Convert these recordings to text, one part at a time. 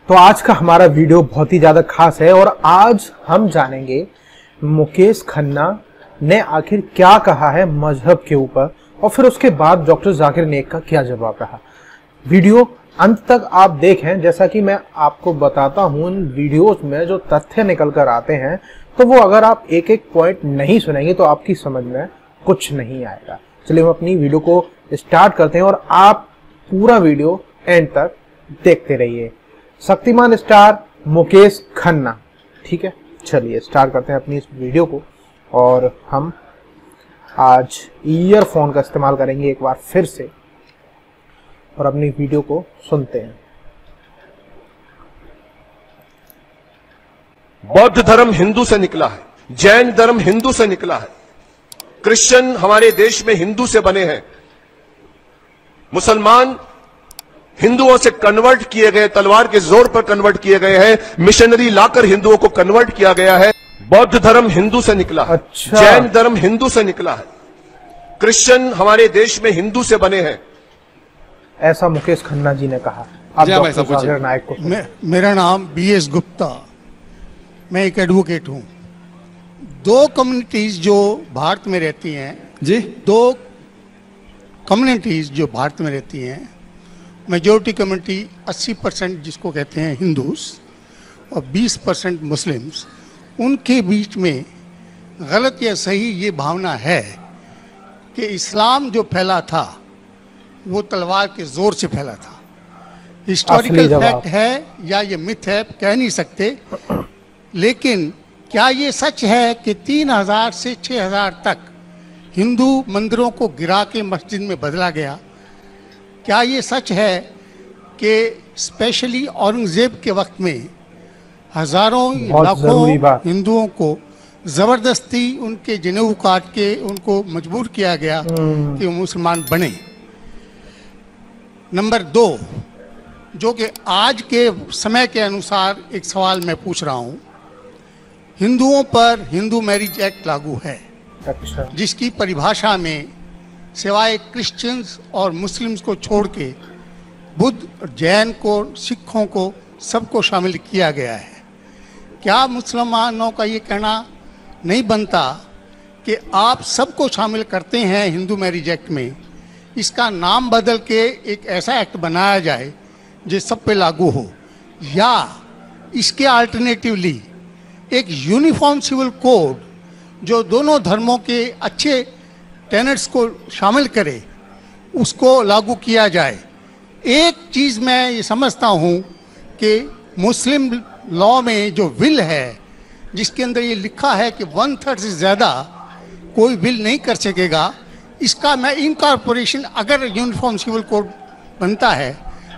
तो आज का हमारा वीडियो बहुत ही ज़्यादा खास है और आज हम जानेंगे मुकेश खन्ना ने आखिर क्या कहा है मजहब के ऊपर और फिर उसके बाद डॉक्टर जाकिर नाइक का क्या जवाब रहा। वीडियो अंत तक आप देखें। जैसा कि मैं आपको बताता हूं, इन वीडियोस में जो तथ्य निकल कर आते हैं तो वो अगर आप एक एक पॉइंट नहीं सुनेंगे तो आपकी समझ में कुछ नहीं आएगा। चलिए हम अपनी वीडियो को स्टार्ट करते हैं और आप पूरा वीडियो एंड तक देखते रहिए। शक्तिमान स्टार मुकेश खन्ना, ठीक है, चलिए स्टार्ट करते हैं अपनी इस वीडियो को। और हम आज ईयरफोन का इस्तेमाल करेंगे एक बार फिर से और अपनी वीडियो को सुनते हैं। बौद्ध धर्म हिंदू से निकला है, जैन धर्म हिंदू से निकला है, क्रिश्चियन हमारे देश में हिंदू से बने हैं, मुसलमान हिंदुओं से कन्वर्ट किए गए, तलवार के जोर पर कन्वर्ट किए गए हैं, मिशनरी लाकर हिंदुओं को कन्वर्ट किया गया है। बौद्ध धर्म हिंदू से निकला है, अच्छा। जैन धर्म हिंदू से निकला है, क्रिश्चियन हमारे देश में हिंदू से बने हैं। ऐसा मुकेश खन्ना जी ने कहा। अब डॉक्टर जाकिर नाइक को मेरा नाम BS गुप्ता, मैं एक एडवोकेट हूँ। दो कम्युनिटीज जो भारत में रहती हैं जी, दो कम्युनिटीज जो भारत में रहती हैं, मेजोरिटी कम्युनिटी 80% जिसको कहते हैं हिंदूस और 20% मुस्लिम्स, उनके बीच में गलत या सही ये भावना है कि इस्लाम जो फैला था वो तलवार के जोर से फैला था। हिस्टोरिकल फैक्ट है या ये मिथ है कह नहीं सकते, लेकिन क्या ये सच है कि 3000 से 6000 तक हिंदू मंदिरों को गिरा के मस्जिद में बदला गया? क्या ये सच है कि स्पेशली औरंगजेब के वक्त में हजारों लाखों हिंदुओं को जबरदस्ती उनके जनेऊ काट के उनको मजबूर किया गया कि वो मुसलमान बने? नंबर 2, जो कि आज के समय के अनुसार एक सवाल मैं पूछ रहा हूँ, हिंदुओं पर हिंदू मैरिज एक्ट लागू है, अच्छा, जिसकी परिभाषा में सिवाय क्रिश्चियंस और मुस्लिम्स को छोड़ के बुद्ध, जैन को, सिखों को, सबको शामिल किया गया है। क्या मुसलमानों का ये कहना नहीं बनता कि आप सबको शामिल करते हैं हिंदू मैरिज एक्ट में, इसका नाम बदल के एक ऐसा एक्ट बनाया जाए जो सब पे लागू हो, या इसके अल्टरनेटिवली एक यूनिफॉर्म सिविल कोड जो दोनों धर्मों के अच्छे टेनेट्स को शामिल करे, उसको लागू किया जाए। एक चीज़ मैं ये समझता हूँ कि मुस्लिम लॉ में जो विल है, जिसके अंदर ये लिखा है कि 1/3 से ज़्यादा कोई विल नहीं कर सकेगा, इसका मैं इनकॉर्पोरेशन अगर यूनिफॉर्म सिविल कोड बनता है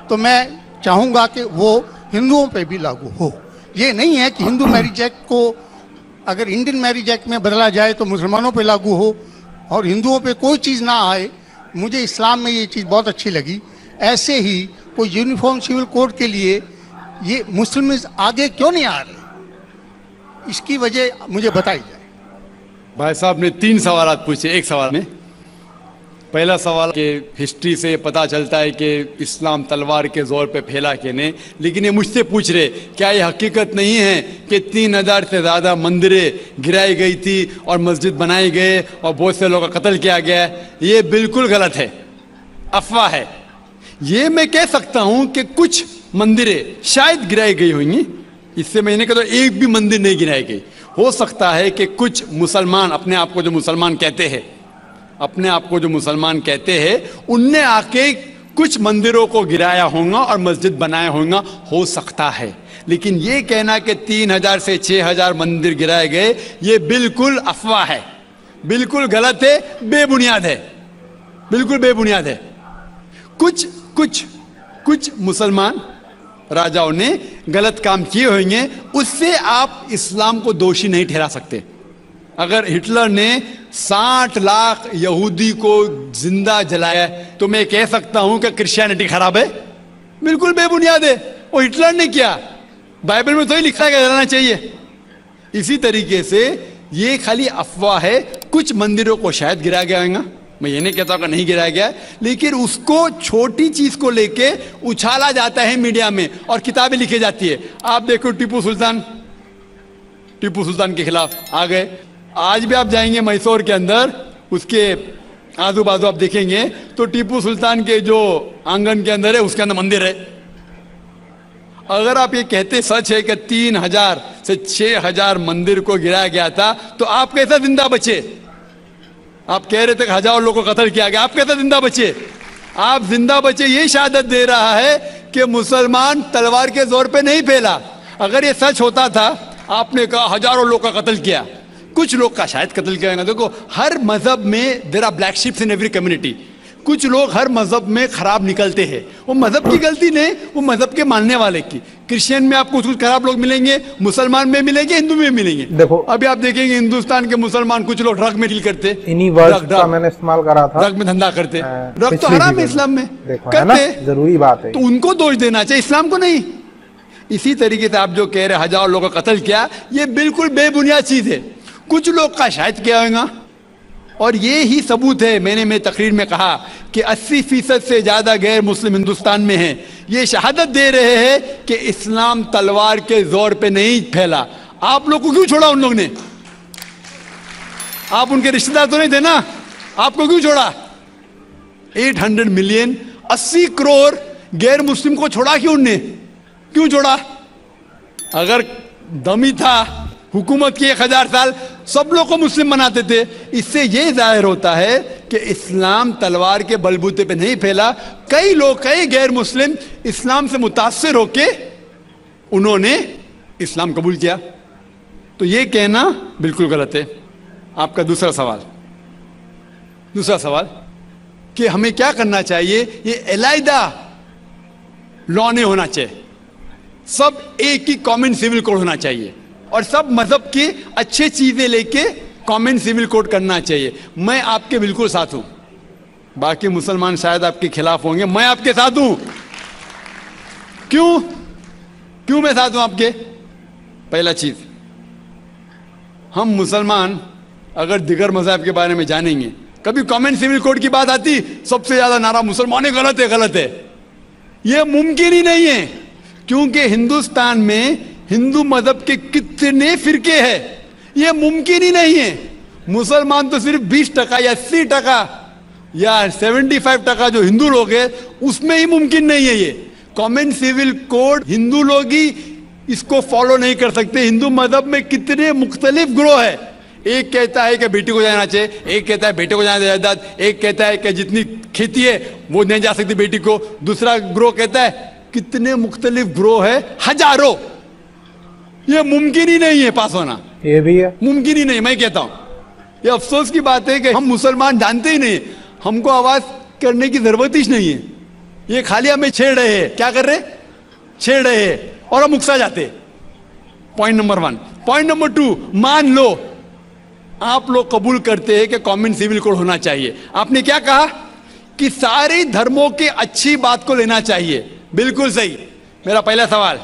तो मैं चाहूँगा कि वो हिंदुओं पे भी लागू हो। ये नहीं है कि हिंदू मैरिज एक्ट को अगर इंडियन मैरिज एक्ट में बदला जाए तो मुसलमानों पे लागू हो और हिंदुओं पे कोई चीज़ ना आए। मुझे इस्लाम में ये चीज़ बहुत अच्छी लगी। ऐसे ही कोई यूनिफॉर्म सिविल कोड के लिए ये मुस्लिम आगे क्यों नहीं आ रहे, इसकी वजह मुझे बताई जाए। भाई साहब ने 3 सवाल पूछे एक सवाल में। पहला सवाल कि हिस्ट्री से पता चलता है कि इस्लाम तलवार के जोर पे फैला कि नहीं, लेकिन ये मुझसे पूछ रहे क्या ये हकीकत नहीं है कि 3000 से ज़्यादा मंदिरें गिराई गई थी और मस्जिद बनाए गए और बहुत से लोगों का कत्ल किया गया? ये बिल्कुल गलत है, अफवाह है। ये मैं कह सकता हूँ कि कुछ मंदिरें शायद गिराई गई होंगी, इससे मैंने कहा तो एक भी मंदिर नहीं गिराई गई। हो सकता है कि कुछ मुसलमान अपने आप को जो मुसलमान कहते हैं उनने आके कुछ मंदिरों को गिराया होगा और मस्जिद बनाया होगा, हो सकता है। लेकिन ये कहना कि 3000 से 6000 मंदिर गिराए गए, ये बिल्कुल अफवाह है, बिल्कुल गलत है, बेबुनियाद है, बिल्कुल बेबुनियाद है। कुछ मुसलमान राजाओं ने गलत काम किए होंगे, उससे आप इस्लाम को दोषी नहीं ठहरा सकते। अगर हिटलर ने 60 लाख यहूदी को जिंदा जलाया तो मैं कह सकता हूं कि क्रिश्चियनिटी खराब है? बिल्कुल बेबुनियाद है, वो हिटलर ने किया, बाइबल में तो ही लिखा है कि जलाना चाहिए। इसी तरीके से ये खाली अफवाह है। कुछ मंदिरों को शायद गिराया गया होगा, मैं ये नहीं कहता कि नहीं गिराया गया, लेकिन उसको छोटी चीज को लेके उछाला जाता है मीडिया में और किताबें लिखी जाती है। आप देखो टीपू सुल्तान के खिलाफ आ गए। आज भी आप जाएंगे मैसूर के अंदर, उसके आजू बाजू आप देखेंगे तो टीपू सुल्तान के जो आंगन के अंदर है उसके अंदर मंदिर है। अगर आप ये कहते सच है कि 3000 से 6000 मंदिर को गिराया गया था, तो आप कैसे जिंदा बचे? आप कह रहे थे कि हजारों लोगों को कत्ल किया गया, आप कैसे जिंदा बचे? आप जिंदा बचे ये शहादत दे रहा है कि मुसलमान तलवार के जोर पे नहीं फैला। अगर ये सच होता था, आपने कहा हजारों लोग का कत्ल किया, कुछ लोग का शायद कत्ल किया गया। देखो हर मजहब में there are black sheeps in every community. कुछ लोग हर मजहब में खराब निकलते हैं, वो मजहब की गलती नहीं, वो मजहब के मानने वाले की। क्रिश्चियन में आपको कुछ खराब लोग मिलेंगे, मुसलमान में मिलेंगे, हिंदू में मिलेंगे। देखो अभी आप देखेंगे हिंदुस्तान के मुसलमान कुछ लोग ड्रग में डील करते, इन्हीं वर्ड का मैंने इस्तेमाल करा था, ड्रग में धंधा करते। ड्रग तो हराम है इस्लाम में, करते, जरूरी बात है, तो उनको दोष देना चाहिए, इस्लाम को नहीं। इसी तरीके से आप जो कह रहे हजारों लोगों का कत्ल किया, ये बिल्कुल बेबुनियाद चीज है। कुछ लोग का शायद किया होगा, और ये ही सबूत है। मैंने मेरी तकरीर में कहा कि 80% से ज्यादा गैर मुस्लिम हिंदुस्तान में हैं। ये शहादत दे रहे हैं कि इस्लाम तलवार के जोर पे नहीं फैला। आप लोग को क्यों छोड़ा उन लोग ने? आप उनके रिश्तेदार तो नहीं थे ना, आपको क्यों छोड़ा? 800 मिलियन 80 करोड़ गैर मुस्लिम को छोड़ा क्यों? उनने क्यों छोड़ा? अगर दमी था हुकूमत की 1000 साल, सब लोग को मुस्लिम बनाते थे। इससे यह जाहिर होता है कि इस्लाम तलवार के बलबूते पे नहीं फैला। कई लोग, कई गैर मुस्लिम इस्लाम से मुतासिर होके उन्होंने इस्लाम कबूल किया। तो यह कहना बिल्कुल गलत है। आपका दूसरा सवाल कि हमें क्या करना चाहिए? ये अलहदा लॉ नहीं होना चाहिए, सब एक ही कॉमन सिविल कोड होना चाहिए, और सब मजहब की अच्छी चीजें लेके कॉमन सिविल कोड करना चाहिए। मैं आपके बिल्कुल साथ हूं, बाकी मुसलमान शायद आपके खिलाफ होंगे, मैं आपके साथ हूं। क्यों मैं साथ हूं आपके? पहला चीज, हम मुसलमान अगर दिगर मजहब के बारे में जानेंगे, कभी कॉमन सिविल कोड की बात आती, सबसे ज्यादा नारा मुसलमान गलत है। यह मुमकिन ही नहीं है, क्योंकि हिंदुस्तान में हिंदू मजहब के कितने फिरके हैं, यह मुमकिन ही नहीं है। मुसलमान तो सिर्फ 20% या 80% या 75% जो हिंदू लोग हैं, उसमें ही मुमकिन नहीं है ये कॉमन सिविल कोड। हिंदू लोग ही इसको फॉलो नहीं कर सकते। हिंदू मजहब में कितने मुख्तलिफ ग्रोह है। एक कहता है कि बेटी को जाना चाहिए, एक कहता है बेटे को जाना जायदाद, एक कहता है कि जितनी खेती है वो नहीं जा सकती बेटी को, दूसरा ग्रोह कहता है। कितने मुख्तलिफ ग्रोह है, हजारों। ये मुमकिन ही नहीं है पास होना, ये भी है मुमकिन ही नहीं। मैं कहता हूं ये अफसोस की बात है कि हम मुसलमान जानते ही नहीं, हमको आवाज करने की जरूरत ही नहीं है। ये खाली हमें छेड़ रहे हैं। क्या कर रहे? छेड़ रहे हैं और हम उकसा जाते। Point number 1। पॉइंट नंबर 2, मान लो आप लोग कबूल करते हैं कि कॉमन सिविल कोड होना चाहिए। आपने क्या कहा कि सारे धर्मों के अच्छी बात को लेना चाहिए। बिल्कुल सही। मेरा पहला सवाल,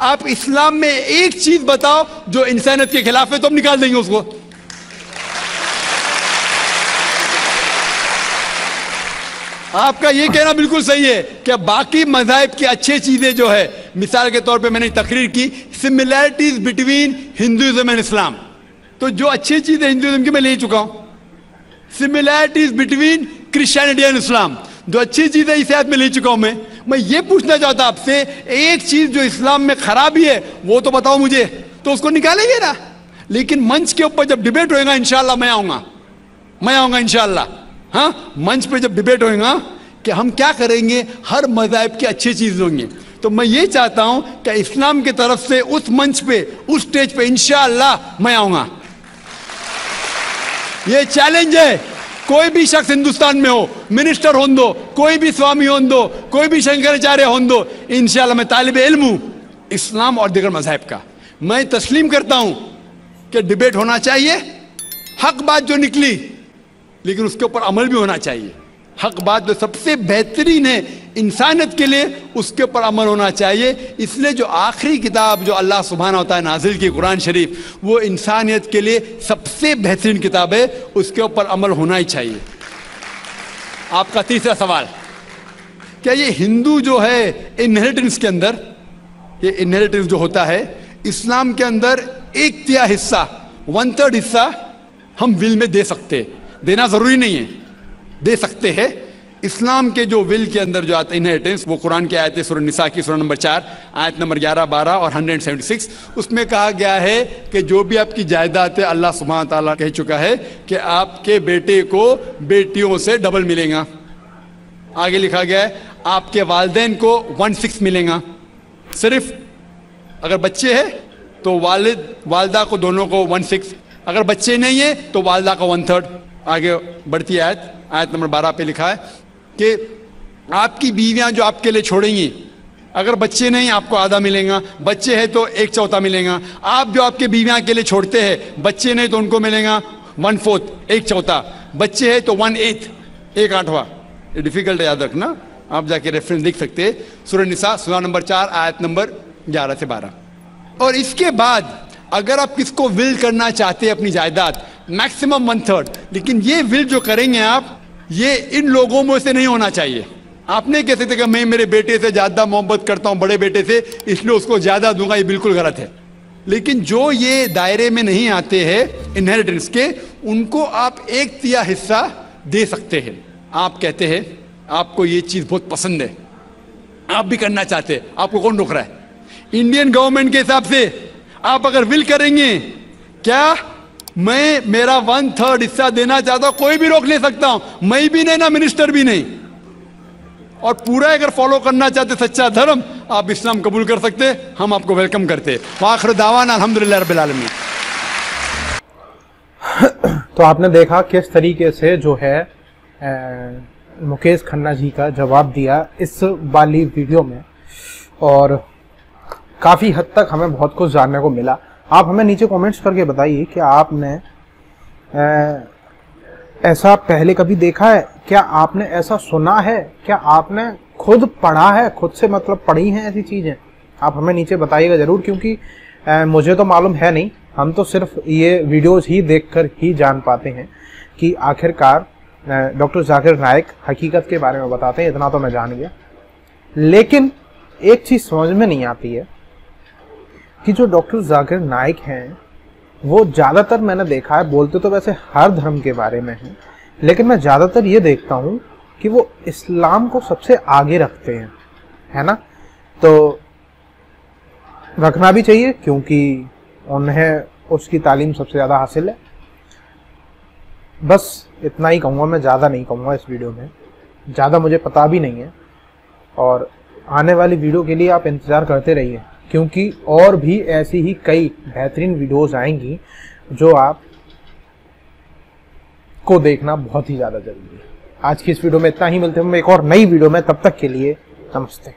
आप इस्लाम में एक चीज बताओ जो इंसानियत के खिलाफ है, तो हम निकाल देंगे उसको। आपका ये कहना बिल्कुल सही है कि बाकी मज़ाहिब की अच्छी चीजें जो है, मिसाल के तौर पे मैंने तकरीर की similarities between Hinduism and Islam, तो जो अच्छी चीजें हिंदुइज्म की मैं ले चुका हूं। Similarities between Christianity and Islam, जो अच्छी चीजें इस आयत में ले चुका हूं। मैं ये पूछना चाहता आपसे, एक चीज जो इस्लाम में खराबी है वो तो बताओ मुझे, तो उसको निकालेंगे ना। लेकिन मंच के ऊपर जब डिबेट होएगा इंशाल्लाह मैं आऊंगा इंशाल्लाह। हाँ, मंच पे जब डिबेट होएगा कि हम क्या करेंगे, हर मज़ाहिब की अच्छी चीज होंगे, तो मैं ये चाहता हूं कि इस्लाम की तरफ से उस मंच पे, उस स्टेज पे इंशाल्लाह मैं आऊंगा। ये चैलेंज है। कोई भी शख्स हिंदुस्तान में हो, मिनिस्टर हो दो, कोई भी स्वामी हो दो, कोई भी शंकराचार्य हो दो, इंशाल्लाह मैं तालिब इल्म हूं इस्लाम और दीगर मज़ाहिब का। मैं तस्लीम करता हूं कि डिबेट होना चाहिए, हक बात जो निकली, लेकिन उसके ऊपर अमल भी होना चाहिए। हक बात जो सबसे बेहतरीन है इंसानियत के लिए, उसके ऊपर अमल होना चाहिए। इसलिए जो आखिरी किताब जो अल्लाह सुब्हानहू व तआला नाजिल की कुरान शरीफ, वो इंसानियत के लिए सबसे बेहतरीन किताब है, उसके ऊपर अमल होना ही चाहिए। आपका तीसरा सवाल, क्या ये हिंदू जो है इनहेरिटेंस के अंदर, ये इनहेरिटेंस जो होता है इस्लाम के अंदर 1/3 हिस्सा, 1/3 हिस्सा हम विल में दे सकते हैं, देना जरूरी नहीं है, दे सकते हैं। इस्लाम के जो विल के अंदर जो आता है इनहेरिटेंस, वो कुरान की आयत है सूरह निसा की सूरह नंबर 4 आयत नंबर 11, 12 और 176, उसमें कहा गया है कि जो भी आपकी जायदाद है अल्लाह सुब्हान ताला कह चुका है कि आपके बेटे को बेटियों से डबल मिलेगा। आगे लिखा गया है आपके वालिदैन को 1/6 मिलेगा। सिर्फ अगर बच्चे हैं तो वालिद वालदा को दोनों को 1/6, अगर बच्चे नहीं है तो वालदा का 1/3। आगे बढ़ती आयत नंबर 12 पे लिखा है कि आपकी बीवियां जो आपके लिए छोड़ेंगी, अगर बच्चे नहीं आपको आधा मिलेगा, बच्चे हैं तो 1/4 मिलेगा। आप जो आपके बीवियां के लिए छोड़ते हैं, बच्चे नहीं तो उनको मिलेगा 1/4, 1/4, बच्चे हैं तो 1/8, 1/8। ये डिफिकल्ट है याद रखना, आप जाके रेफरेंस देख सकते हैं, सूरह निसा सूरह नंबर 4 आयत नंबर 11 से 12। और इसके बाद अगर आप किसको विल करना चाहते हैं अपनी जायदाद, मैक्सिमम 1/3, लेकिन ये विल जो करेंगे आप, ये इन लोगों में से नहीं होना चाहिए। आपने कह सकते कि मैं मेरे बेटे से ज्यादा मोहब्बत करता हूं, बड़े बेटे से, इसलिए उसको ज्यादा दूंगा, ये बिल्कुल गलत है। लेकिन जो ये दायरे में नहीं आते हैं इनहेरिटेंस के, उनको आप 1/3 हिस्सा दे सकते हैं। आप कहते हैं आपको ये चीज बहुत पसंद है, आप भी करना चाहते हैं, आपको कौन रोक रहा है? इंडियन गवर्नमेंट के हिसाब से आप अगर विल करेंगे, क्या मैं मेरा 1/3 हिस्सा देना चाहता हूं, कोई भी रोक नहीं सकता हूं, मैं भी नहीं ना मिनिस्टर भी नहीं। और पूरा अगर फॉलो करना चाहते सच्चा धर्म, आप इस्लाम कबूल कर सकते, हम आपको वेलकम करते। आखिर दावाना अल्हम्दुलिल्लाह रब्बिल आलमीन। तो आपने देखा किस तरीके से जो है मुकेश खन्ना जी का जवाब दिया इस वाली वीडियो में, और काफ़ी हद तक हमें बहुत कुछ जानने को मिला। आप हमें नीचे कमेंट्स करके बताइए कि आपने ऐसा पहले कभी देखा है, क्या आपने ऐसा सुना है, क्या आपने खुद पढ़ा है, खुद से मतलब पढ़ी हैं ऐसी चीज़ें? आप हमें नीचे बताइएगा ज़रूर, क्योंकि मुझे तो मालूम है नहीं, हम तो सिर्फ ये वीडियोस ही देखकर ही जान पाते हैं कि आखिरकार डॉक्टर जाकिर नाइक हकीकत के बारे में बताते हैं। इतना तो मैं जान गया, लेकिन एक चीज़ समझ में नहीं आती है कि जो डॉक्टर जाकिर नाइक हैं वो ज़्यादातर मैंने देखा है, बोलते तो वैसे हर धर्म के बारे में हैं, लेकिन मैं ज़्यादातर ये देखता हूँ कि वो इस्लाम को सबसे आगे रखते हैं, है ना? तो रखना भी चाहिए, क्योंकि उन्हें उसकी तालीम सबसे ज़्यादा हासिल है। बस इतना ही कहूँगा मैं, ज़्यादा नहीं कहूँगा इस वीडियो में, ज़्यादा मुझे पता भी नहीं है। और आने वाली वीडियो के लिए आप इंतज़ार करते रहिए, क्योंकि और भी ऐसी ही कई बेहतरीन वीडियोस आएंगी जो आप को देखना बहुत ही ज़्यादा ज़रूरी है। आज की इस वीडियो में इतना ही, मिलते हैं हम एक और नई वीडियो में, तब तक के लिए नमस्ते।